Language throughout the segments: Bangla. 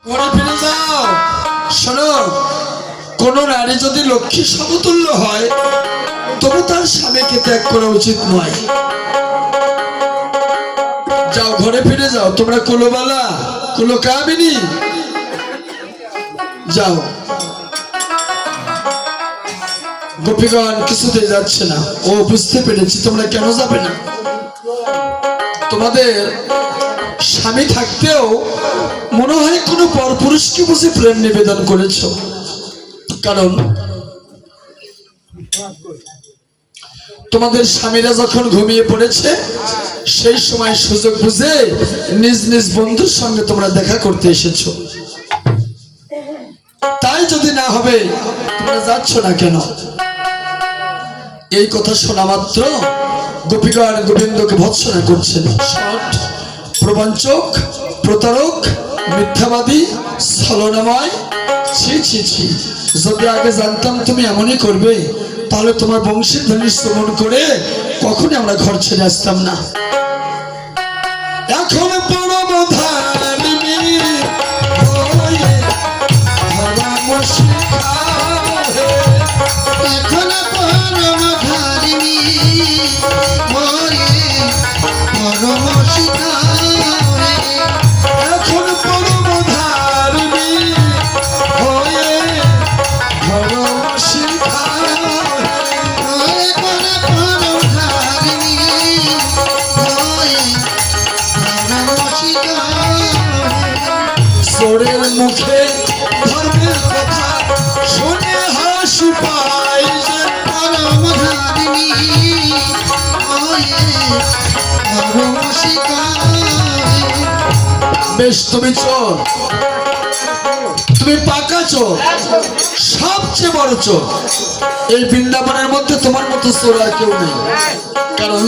ঘরে ফিরে যাও। শোনো, কোন নারী যদি লক্ষ্মী সমতুল্য হয় তবু তার স্বামীকে ত্যাগ করা উচিত নয়। যাও, ঘরে ফিরে যাও। তোমরা কুলবালা, কুলকামিনী, যাও। গোপীগণ কিছুতে যাচ্ছে না। ও বুঝতে পেরেছি তোমরা কেন যাবে না। তোমাদের স্বামী থাকতেও মনে হয় কোনো পরপুরুষকে বুঝে প্রেম নিবেদন করেছ। কারণ তোমাদের স্বামীরা যখন ঘুমিয়ে পড়েছে সেই সময় সুযোগ বুঝে নিজ নিজ বন্ধুর সঙ্গে তোমরা দেখা করতে এসেছো। তাই যদি না হবে তোমরা যাচ্ছ না কেন? এই কথা শোনা মাত্র গোপীগণ গোবিন্দকে ভৎসনা করছেন। ষট, প্রবঞ্চক, প্রতারক, মিথ্যাবাদী, ছলনাময়। ছি ছি ছি, যদি আগে জানতাম তুমি এমনই করবে তাহলে তোমার বংশের ধ্বনি শ্রবণ করে কখনই আমরা ঘর ছেড়ে আসতাম না। এখন পরম ধারিণী হয়ে ধর্ম শিখাহে, এখন পরম ধারিণী হয়ে পরম শিখাহে, এখন পরম ধারিণী হয়ে ধর্ম শিখাহে। এখন পরম ধারিণী হয়ে পরম শিখাহে। চোরের মুখে ধর্মের কথা শুনে হাসি পাই যে। পরম ধারিণী হয়ে পরম শিখাহে। বেশ, তুমি চোর, তুমি পাকা চোর, সবচেয়ে বড় চোর। এই বৃন্দাবনের মধ্যে তোমার মতো চোর আর কেউ নেই। কারণ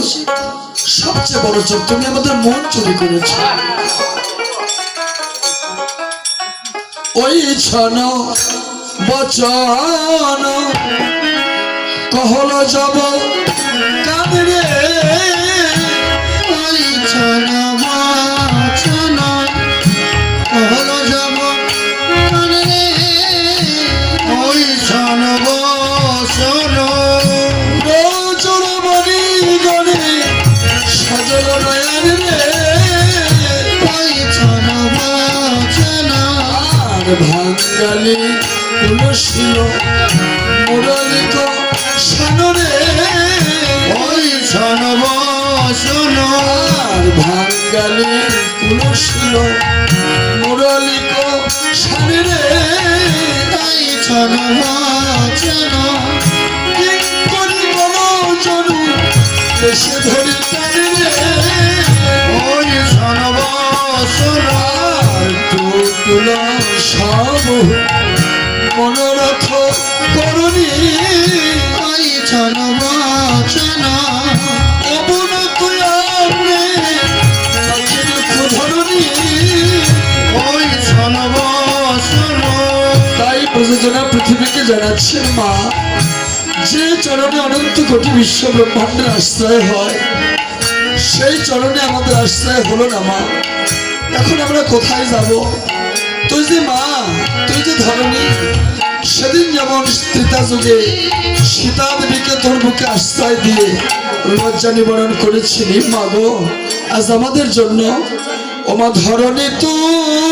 সবচেয়ে বড় চোর তুমি আমাদের মন চুরি করেছ। ওই ছন বচন কহল যাব কাঁদরে, ওই ছন বচন কহল যাব কাঁদরে, ওই ছন বচন চোর বনি গনে সজল নয়ন রে। ওই ছন বচন আর ভাঙ্গালি তুলসীল মুরলিক সানরে, ওই ছন বচন আর ভাঙ্গালি তুলসীল মুরলিক সানরে। ওই ছন বচন কি করি জনু দেশে ধরি টানে রে। ওই ছন বচন আর টুটুল সব মনোরথ করুণী, ওই ছন বচন অবনত আমনে পাখির ক্ষুধরণী। ওই ছন বচন তাই প্রযোজনা পৃথিবীকে জানাচ্ছেন মা, যে চরণে অনন্ত কোটি বিশ্ব ব্রহ্মাণ্ডের আশ্রয় হয় সেই চরণে আমাদের আশ্রয় হলো না মা। এখন আমরা কোথায় যাব? তুই যে মা, তুই যে ধরণী, সেদিন যেমন ত্রেতা যুগে সীতা দেবীকে তোর বুকে আশ্রয় দিয়ে লজ্জা নিবারণ করেছিলি মা গো, আজ আমাদের জন্য ওমা ধরণী তুই